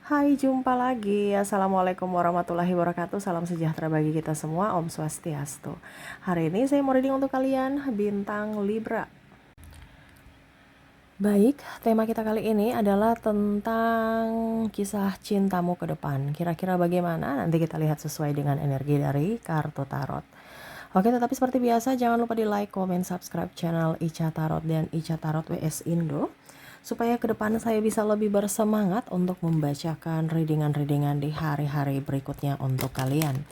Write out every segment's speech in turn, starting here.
Hai, jumpa lagi. Assalamualaikum warahmatullahi wabarakatuh. Salam sejahtera bagi kita semua. Om Swastiastu. Hari ini saya mau reading untuk kalian bintang Libra. Baik, tema kita kali ini adalah tentang kisah cintamu ke depan. Kira-kira bagaimana? Nanti kita lihat sesuai dengan energi dari kartu tarot. Oke, tetapi seperti biasa jangan lupa di like, comment, subscribe channel Ica Tarot dan Ica Tarot WS Indo, supaya ke depan saya bisa lebih bersemangat untuk membacakan readingan-readingan di hari-hari berikutnya untuk kalian.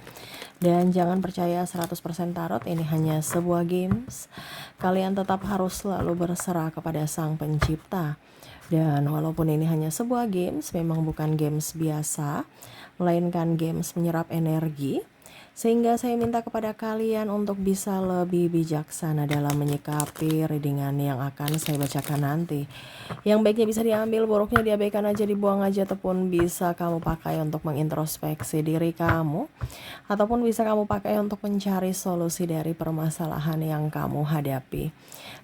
Dan jangan percaya 100% tarot ini hanya sebuah games. Kalian tetap harus selalu berserah kepada Sang Pencipta. Dan walaupun ini hanya sebuah games, memang bukan games biasa, melainkan games menyerap energi. Sehingga saya minta kepada kalian untuk bisa lebih bijaksana dalam menyikapi readingan yang akan saya bacakan nanti. Yang baiknya bisa diambil, buruknya diabaikan aja, dibuang aja, ataupun bisa kamu pakai untuk mengintrospeksi diri kamu, ataupun bisa kamu pakai untuk mencari solusi dari permasalahan yang kamu hadapi.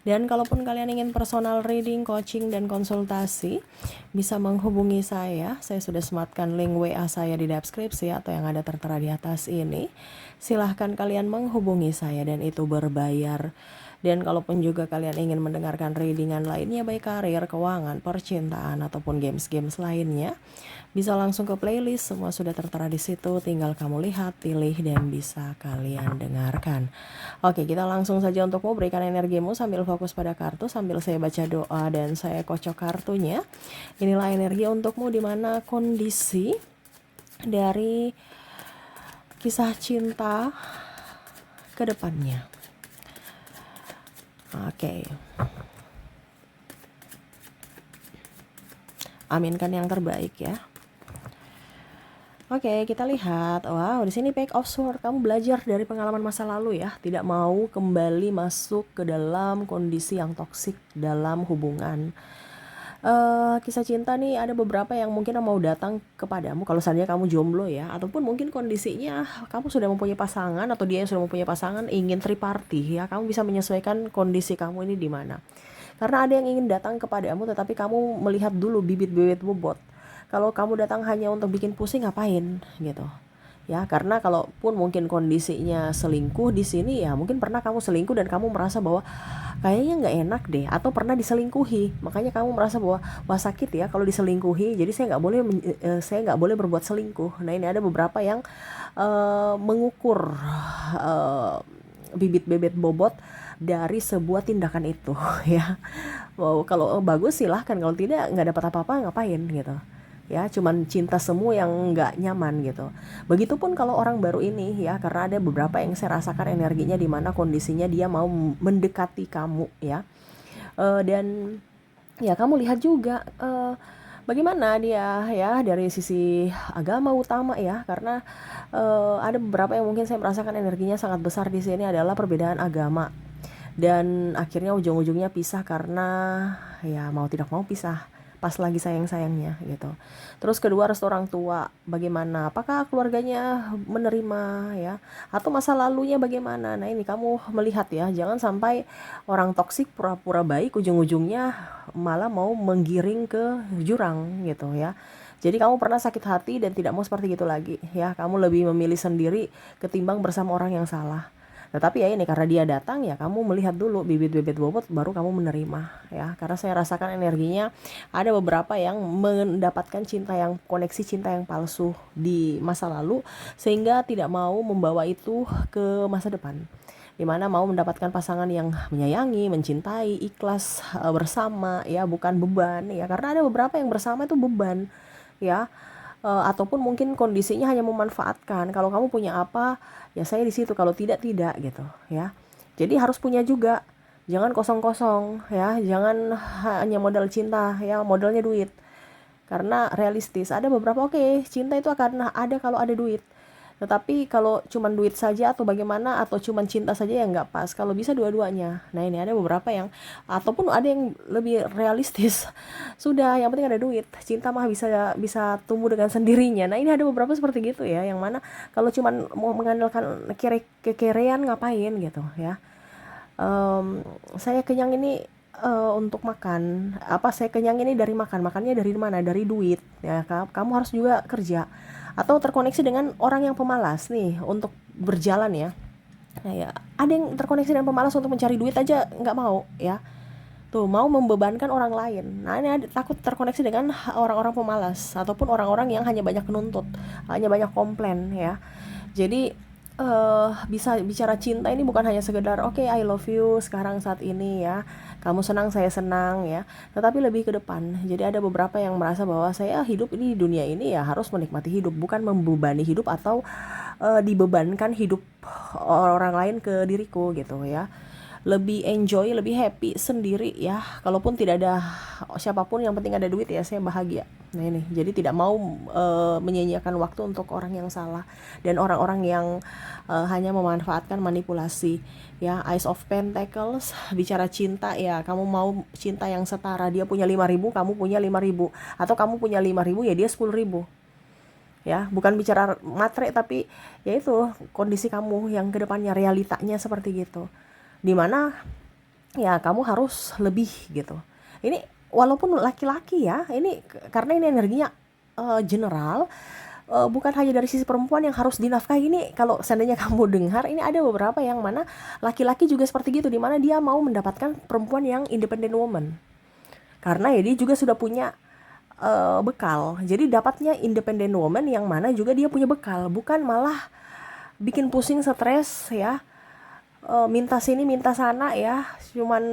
Dan kalaupun kalian ingin personal reading, coaching, dan konsultasi, bisa menghubungi saya. Saya sudah sematkan link WA saya di deskripsi atau yang ada tertera di atas ini. Silahkan kalian menghubungi saya dan itu berbayar. Dan kalaupun juga kalian ingin mendengarkan readingan lainnya, baik karir, keuangan, percintaan, ataupun games-games lainnya, bisa langsung ke playlist, semua sudah tertera di situ. Tinggal kamu lihat, pilih, dan bisa kalian dengarkan. Oke, kita langsung saja untuk memberikan energimu sambil fokus pada kartu, sambil saya baca doa dan saya kocok kartunya. Inilah energi untukmu di mana kondisi dari kisah cinta ke depannya. Oke. Aminkan yang terbaik ya. Oke, kita lihat. Wow, di sini Page of Swords. Kamu belajar dari pengalaman masa lalu ya. Tidak mau kembali masuk ke dalam kondisi yang toksik dalam hubungan. Kisah cinta nih ada beberapa yang mungkin mau datang kepadamu kalau seandainya kamu jomblo ya, ataupun mungkin kondisinya kamu sudah mempunyai pasangan atau dia yang sudah mempunyai pasangan ingin triparty ya. Kamu bisa menyesuaikan kondisi kamu ini di mana. Karena ada yang ingin datang kepadamu tetapi kamu melihat dulu bibit-bibit bobot. Kalau kamu datang hanya untuk bikin pusing, ngapain gitu. Ya, karena kalaupun mungkin kondisinya selingkuh di sini ya, mungkin pernah kamu selingkuh dan kamu merasa bahwa kayaknya nggak enak deh, atau pernah diselingkuhi, makanya kamu merasa bahwa wah sakit ya kalau diselingkuhi, jadi saya nggak boleh berbuat selingkuh. Nah, ini ada beberapa yang mengukur bibit-bibit bobot dari sebuah tindakan itu ya. Wow, kalau bagus silahkan, kalau tidak nggak dapat apa-apa ngapain gitu ya, cuman cinta semu yang nggak nyaman gitu. Begitupun kalau orang baru ini ya, karena ada beberapa yang saya rasakan energinya di mana kondisinya dia mau mendekati kamu ya. Dan ya kamu lihat juga bagaimana dia ya dari sisi agama utama ya, karena ada beberapa yang mungkin saya merasakan energinya sangat besar di sini adalah perbedaan agama, dan akhirnya ujung-ujungnya pisah karena ya mau tidak mau pisah pas lagi sayang-sayangnya gitu. Terus kedua, restu orang tua bagaimana, apakah keluarganya menerima ya, atau masa lalunya bagaimana. Nah, ini kamu melihat ya, jangan sampai orang toksik pura-pura baik ujung-ujungnya malah mau menggiring ke jurang gitu ya. Jadi kamu pernah sakit hati dan tidak mau seperti itu lagi ya. Kamu lebih memilih sendiri ketimbang bersama orang yang salah. Tetapi ya ini karena dia datang ya, kamu melihat dulu bibit-bibit bobot baru kamu menerima ya. Karena saya rasakan energinya ada beberapa yang mendapatkan cinta yang koneksi cinta yang palsu di masa lalu, sehingga tidak mau membawa itu ke masa depan, dimana mau mendapatkan pasangan yang menyayangi, mencintai, ikhlas bersama ya, bukan beban ya. Karena ada beberapa yang bersama itu beban ya. Ataupun mungkin kondisinya hanya memanfaatkan, kalau kamu punya apa ya saya di situ, kalau tidak tidak gitu ya. Jadi harus punya juga, jangan kosong-kosong ya, jangan hanya modal cinta ya, modalnya duit. Karena realistis ada beberapa, oke, cinta itu akan ada kalau ada duit, tetapi kalau cuman duit saja atau bagaimana, atau cuman cinta saja yang nggak pas. Kalau bisa dua-duanya. Nah, ini ada beberapa yang, ataupun ada yang lebih realistis, sudah yang penting ada duit, cinta mah bisa bisa tumbuh dengan sendirinya. Nah, ini ada beberapa seperti gitu ya, yang mana kalau cuman mau mengandalkan kekerean ngapain gitu ya. Saya kenyang ini untuk makan, apa saya kenyang ini dari makan, makannya dari mana? Dari duit, ya kamu harus juga kerja. Atau terkoneksi dengan orang yang pemalas nih untuk berjalan ya. Nah ya, ada yang terkoneksi dengan pemalas untuk mencari duit aja nggak mau ya. Tuh, mau membebankan orang lain. Nah, ini takut terkoneksi dengan orang-orang pemalas ataupun orang-orang yang hanya banyak menuntut, hanya banyak komplain ya. Jadi bisa bicara cinta ini bukan hanya sekedar oke, I love you sekarang saat ini ya. Kamu senang, saya senang ya. Tetapi lebih ke depan. Jadi ada beberapa yang merasa bahwa saya hidup ini di dunia ini ya harus menikmati hidup, bukan membebani hidup atau dibebankan hidup orang lain ke diriku gitu ya. Lebih enjoy, lebih happy sendiri ya. Kalaupun tidak ada siapapun, yang penting ada duit ya, saya bahagia. Nah ini, jadi tidak mau menyia-nyiakan waktu untuk orang yang salah dan orang-orang yang hanya memanfaatkan manipulasi. Ya, Ace of Pentacles, bicara cinta ya, kamu mau cinta yang setara. Dia punya 5.000, kamu punya 5.000, atau kamu punya 5.000 ya dia 10.000. Ya, bukan bicara matre tapi ya itu kondisi kamu yang kedepannya, realitanya seperti gitu, dimana ya kamu harus lebih gitu. Ini walaupun laki-laki ya, ini karena ini energinya general, bukan hanya dari sisi perempuan yang harus dinafkahi. Ini kalau seandainya kamu dengar, ini ada beberapa yang mana laki-laki juga seperti gitu, dimana dia mau mendapatkan perempuan yang independent woman, karena ya dia juga sudah punya bekal. Jadi dapatnya independent woman yang mana juga dia punya bekal, bukan malah bikin pusing, stres ya, minta sini minta sana ya, cuman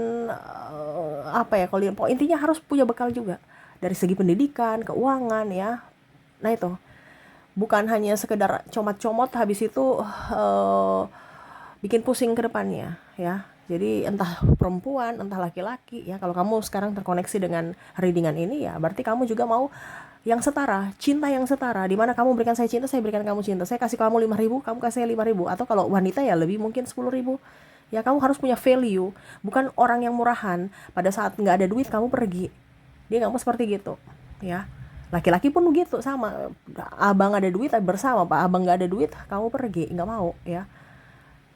apa ya, kalau intinya harus punya bekal juga dari segi pendidikan, keuangan ya. Nah itu bukan hanya sekedar comot-comot habis itu bikin pusing ke depannya ya. Jadi entah perempuan, entah laki-laki ya, kalau kamu sekarang terkoneksi dengan readingan ini ya, berarti kamu juga mau yang setara, cinta yang setara, dimana kamu berikan saya cinta, saya berikan kamu cinta, saya kasih kamu 5.000, kamu kasih saya 5.000, atau kalau wanita ya lebih mungkin 10.000. Ya kamu harus punya value, bukan orang yang murahan. Pada saat nggak ada duit kamu pergi, dia nggak mau seperti gitu ya. Laki-laki pun begitu, sama. Abang ada duit bersama, pak abang nggak ada duit kamu pergi, nggak mau ya.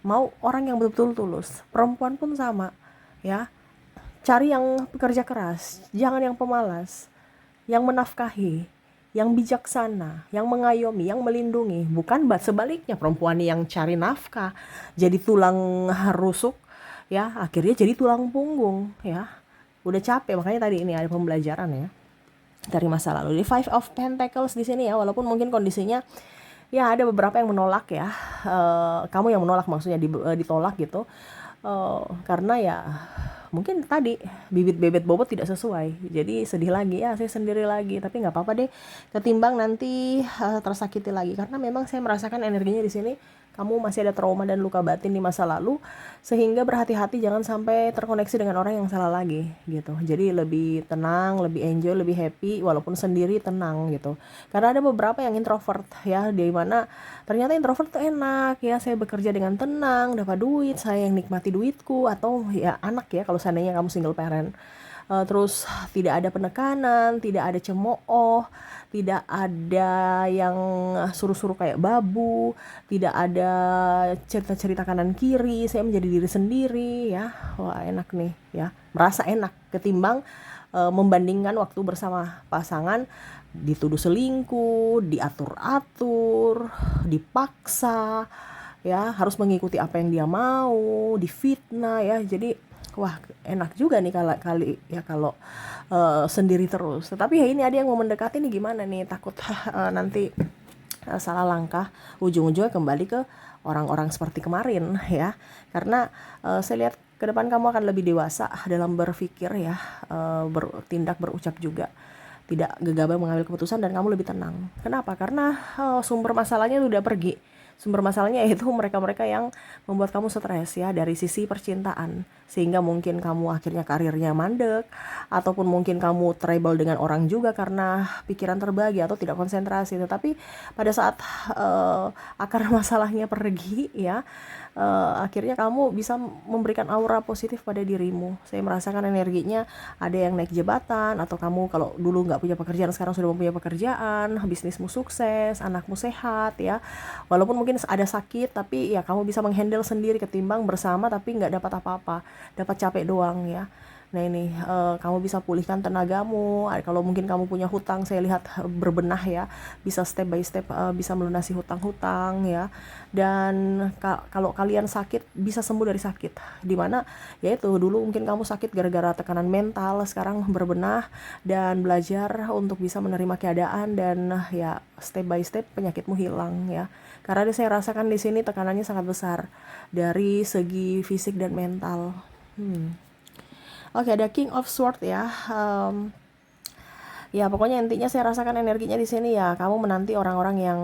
Mau orang yang betul-betul tulus. Perempuan pun sama ya, cari yang pekerja keras, jangan yang pemalas, yang menafkahi, yang bijaksana, yang mengayomi, yang melindungi. Bukan sebaliknya, perempuan yang cari nafkah jadi tulang rusuk ya, akhirnya jadi tulang punggung ya. Udah capek, makanya tadi ini ada pembelajaran ya dari masa lalu. Di Five of Pentacles di sini ya, walaupun mungkin kondisinya ya ada beberapa yang menolak ya, kamu yang menolak maksudnya, ditolak gitu, karena ya mungkin tadi bibit-bibit bobot tidak sesuai, jadi sedih lagi ya, saya sendiri lagi. Tapi nggak apa-apa deh, ketimbang nanti tersakiti lagi, karena memang saya merasakan energinya di sini kamu masih ada trauma dan luka batin di masa lalu, sehingga berhati-hati jangan sampai terkoneksi dengan orang yang salah lagi gitu. Jadi lebih tenang, lebih enjoy, lebih happy walaupun sendiri, tenang gitu. Karena ada beberapa yang introvert ya, di mana ternyata introvert tuh enak ya, saya bekerja dengan tenang, dapat duit, saya yang nikmati duitku, atau ya anak ya kalau seandainya kamu single parent. Terus tidak ada penekanan, tidak ada cemooh, tidak ada yang suruh-suruh kayak babu, tidak ada cerita-cerita kanan kiri, saya menjadi diri sendiri ya. Wah enak nih ya, merasa enak ketimbang membandingkan waktu bersama pasangan, dituduh selingkuh, diatur-atur, dipaksa ya, harus mengikuti apa yang dia mau, difitnah ya. Jadi wah enak juga nih kali ya kalau sendiri terus. Tetapi ya ini ada yang mau mendekati nih, gimana nih, takut nanti salah langkah, ujung-ujungnya kembali ke orang-orang seperti kemarin ya. Karena saya lihat ke depan kamu akan lebih dewasa dalam berpikir ya, bertindak, berucap juga, tidak gegabah mengambil keputusan, dan kamu lebih tenang. Kenapa? Karena sumber masalahnya udah pergi. Sumber masalahnya yaitu mereka-mereka yang membuat kamu stres ya, dari sisi percintaan, sehingga mungkin kamu akhirnya karirnya mandek, ataupun mungkin kamu trouble dengan orang juga karena pikiran terbagi atau tidak konsentrasi. Tetapi pada saat akar masalahnya pergi ya, akhirnya kamu bisa memberikan aura positif pada dirimu. Saya merasakan energinya ada yang naik jabatan, atau kamu kalau dulu nggak punya pekerjaan sekarang sudah mempunyai pekerjaan, bisnismu sukses, anakmu sehat ya. Walaupun mungkin ada sakit, tapi ya kamu bisa menghandle sendiri ketimbang bersama tapi nggak dapat apa-apa, dapat capek doang ya. Nah ini kamu bisa pulihkan tenagamu. Kalau mungkin kamu punya hutang, saya lihat berbenah ya, bisa step by step bisa melunasi hutang-hutang ya. Dan kalau kalian sakit bisa sembuh dari sakit. Dimana yaitu dulu mungkin kamu sakit gara-gara tekanan mental, sekarang berbenah dan belajar untuk bisa menerima keadaan dan ya step by step penyakitmu hilang ya. Karena saya rasakan di sini tekanannya sangat besar dari segi fisik dan mental. Oke, ada King of Sword ya. Ya pokoknya intinya saya rasakan energinya di sini ya. Kamu menanti orang-orang yang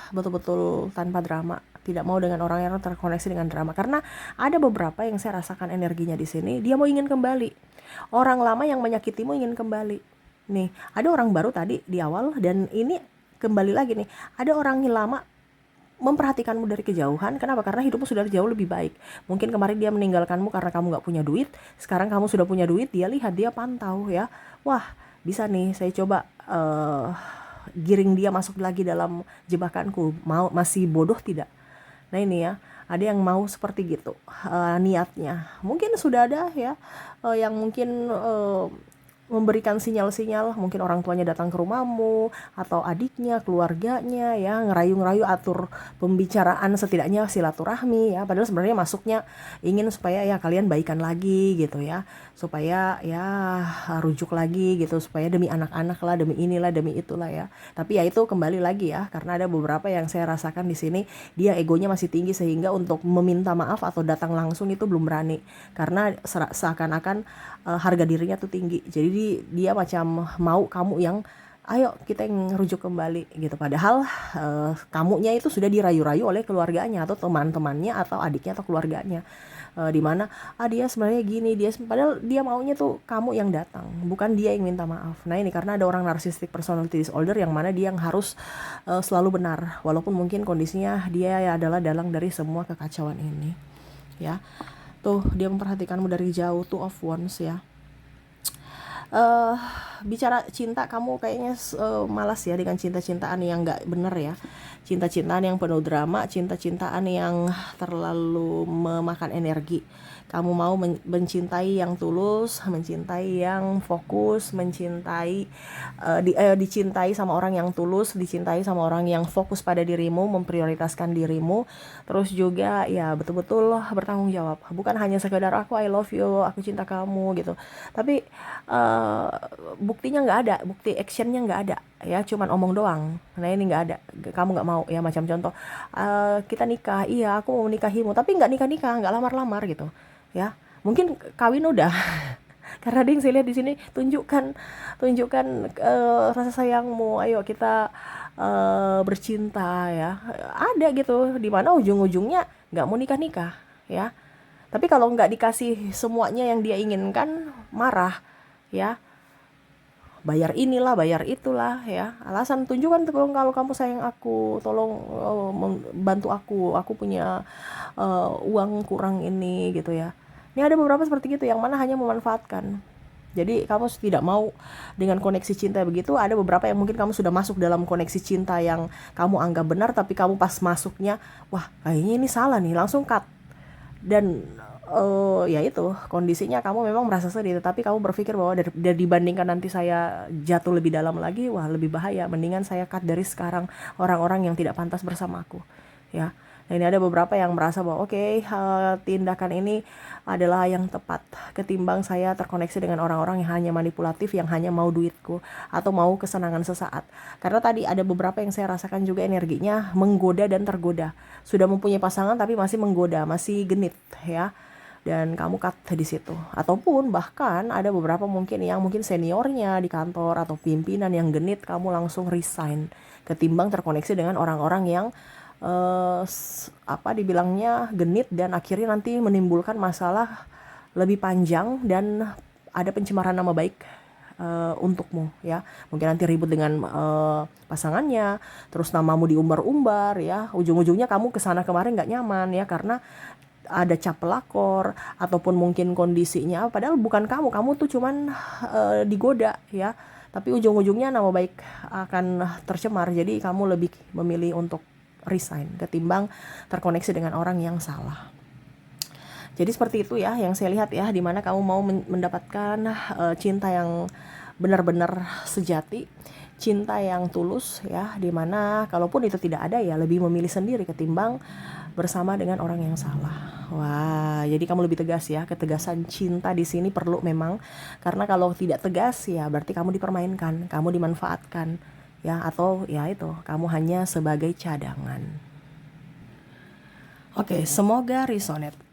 betul-betul tanpa drama, tidak mau dengan orang yang terkoneksi dengan drama. Karena ada beberapa yang saya rasakan energinya di sini, dia mau ingin kembali. Orang lama yang menyakitimu ingin kembali. Nih, ada orang baru tadi di awal dan ini kembali lagi nih. Ada orang yang lama memperhatikanmu dari kejauhan. Kenapa? Karena hidupmu sudah jauh lebih baik. Mungkin kemarin dia meninggalkanmu karena kamu gak punya duit. Sekarang kamu sudah punya duit, dia lihat, dia pantau ya. Wah, bisa nih saya coba giring dia masuk lagi dalam jebakanku. Masih bodoh tidak? Nah ini ya, ada yang mau seperti gitu niatnya. Mungkin sudah ada ya yang mungkin memberikan sinyal-sinyal, mungkin orang tuanya datang ke rumahmu atau adiknya, keluarganya ya, ngerayu-ngerayu atur pembicaraan, setidaknya silaturahmi ya, padahal sebenarnya masuknya ingin supaya ya kalian baikan lagi gitu ya, supaya ya rujuk lagi gitu, supaya demi anak-anak lah, demi inilah, demi itulah ya. Tapi ya itu kembali lagi ya, karena ada beberapa yang saya rasakan di sini dia egonya masih tinggi sehingga untuk meminta maaf atau datang langsung itu belum berani, karena seakan-akan harga dirinya tuh tinggi. Jadi dia macam mau kamu yang ayo kita yang rujuk kembali gitu. Padahal kamunya itu sudah dirayu-rayu oleh keluarganya atau teman-temannya atau adiknya atau keluarganya. Dimana dia sebenarnya gini, padahal dia maunya tuh kamu yang datang, bukan dia yang minta maaf. Nah ini karena ada orang narcissistic personality disorder yang mana dia yang harus selalu benar, walaupun mungkin kondisinya dia adalah dalang dari semua kekacauan ini ya. Tuh dia memperhatikanmu dari jauh, Two of Wands ya. Bicara cinta kamu kayaknya malas ya dengan cinta-cintaan yang gak bener ya, cinta-cintaan yang penuh drama, cinta-cintaan yang terlalu memakan energi. Kamu mau mencintai yang tulus, mencintai yang fokus, mencintai dicintai sama orang yang tulus, dicintai sama orang yang fokus pada dirimu, memprioritaskan dirimu, terus juga ya betul-betul bertanggung jawab, bukan hanya sekedar aku I love you, aku cinta kamu gitu, tapi buktinya nggak ada, bukti actionnya nggak ada ya, cuman omong doang. Nah ini nggak ada, kamu nggak mau ya. Macam contoh kita nikah, iya aku mau menikahimu, tapi nggak nikah-nikah, nggak lamar-lamar gitu ya. Mungkin kawin udah karena ada yang saya lihat di sini, tunjukkan rasa sayangmu, ayo kita bercinta ya, ada gitu, dimana ujung-ujungnya nggak mau nikah-nikah ya. Tapi kalau nggak dikasih semuanya yang dia inginkan, marah ya, bayar inilah, bayar itulah ya, alasan. Tunjukkan kalau kamu sayang aku, tolong bantu aku punya uang kurang ini gitu ya. Ini ada beberapa seperti gitu yang mana hanya memanfaatkan. Jadi kamu tidak mau dengan koneksi cinta begitu. Ada beberapa yang mungkin kamu sudah masuk dalam koneksi cinta yang kamu anggap benar, tapi kamu pas masuknya, wah kayaknya ini salah nih, langsung cut. Dan ya itu kondisinya kamu memang merasa sedih, tapi kamu berpikir bahwa dibandingkan nanti saya jatuh lebih dalam lagi, wah lebih bahaya, mendingan saya cut dari sekarang orang-orang yang tidak pantas bersamaku ya. Nah ini ada beberapa yang merasa bahwa oke, tindakan ini adalah yang tepat ketimbang saya terkoneksi dengan orang-orang yang hanya manipulatif, yang hanya mau duitku atau mau kesenangan sesaat. Karena tadi ada beberapa yang saya rasakan juga energinya menggoda dan tergoda, sudah mempunyai pasangan tapi masih menggoda, masih genit ya, dan kamu cut di situ. Ataupun bahkan ada beberapa mungkin yang mungkin seniornya di kantor atau pimpinan yang genit, kamu langsung resign ketimbang terkoneksi dengan orang-orang yang dibilangnya genit dan akhirnya nanti menimbulkan masalah lebih panjang dan ada pencemaran nama baik untukmu ya. Mungkin nanti ribut dengan pasangannya, terus namamu diumbar-umbar ya, ujung-ujungnya kamu kesana kemarin nggak nyaman ya, karena ada cap pelakor ataupun mungkin kondisinya padahal bukan kamu tuh cuman digoda ya, tapi ujung-ujungnya nama baik akan tercemar. Jadi kamu lebih memilih untuk resign ketimbang terkoneksi dengan orang yang salah. Jadi seperti itu ya yang saya lihat ya, dimana kamu mau mendapatkan cinta yang benar-benar sejati, cinta yang tulus ya, dimana kalaupun itu tidak ada ya lebih memilih sendiri ketimbang bersama dengan orang yang salah. Wah, jadi kamu lebih tegas ya. Ketegasan cinta di sini perlu memang, karena kalau tidak tegas ya berarti kamu dipermainkan, kamu dimanfaatkan ya, atau ya itu kamu hanya sebagai cadangan. Oke, semoga resonate.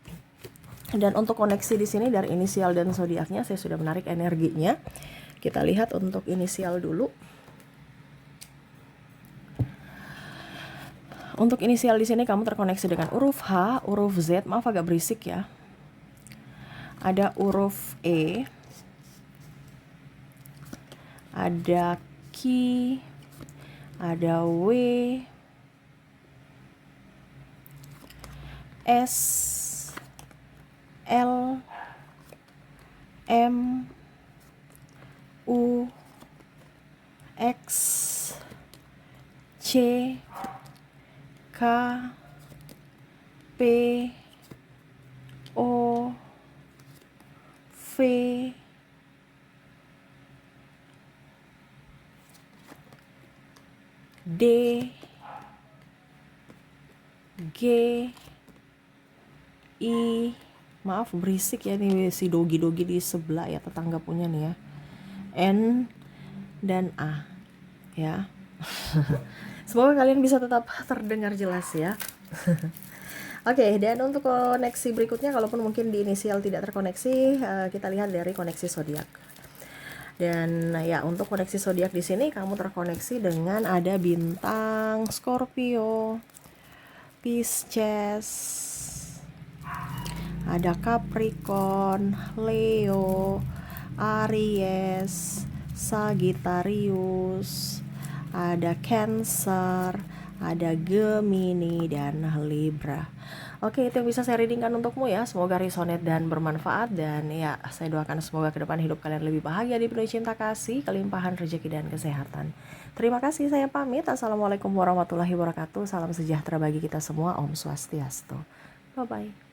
Dan untuk koneksi di sini dari inisial dan zodiaknya saya sudah menarik energinya. Kita lihat untuk inisial dulu. Untuk inisial di sini kamu terkoneksi dengan huruf H, huruf Z, maaf agak berisik ya. Ada huruf E, ada Q, ada W, S, L, M, U, X, C, K, P, O, V, D, G, I, maaf berisik ya nih si dogi-dogi di sebelah ya, tetangga punya nih ya, N, dan A ya. Semoga kalian bisa tetap terdengar jelas ya. Oke, dan untuk koneksi berikutnya, kalaupun mungkin di inisial tidak terkoneksi, kita lihat dari koneksi zodiak. Dan ya untuk koneksi zodiak di sini kamu terkoneksi dengan ada bintang Scorpio, Pisces, ada Capricorn, Leo, Aries, Sagittarius, ada Cancer, ada Gemini, dan Libra. Oke, itu yang bisa saya readingkan untukmu ya. Semoga resonate dan bermanfaat. Dan ya, saya doakan semoga ke depan hidup kalian lebih bahagia, dipenuhi cinta kasih, kelimpahan rezeki dan kesehatan. Terima kasih, saya pamit. Assalamualaikum warahmatullahi wabarakatuh. Salam sejahtera bagi kita semua. Om Swastiastu. Bye-bye.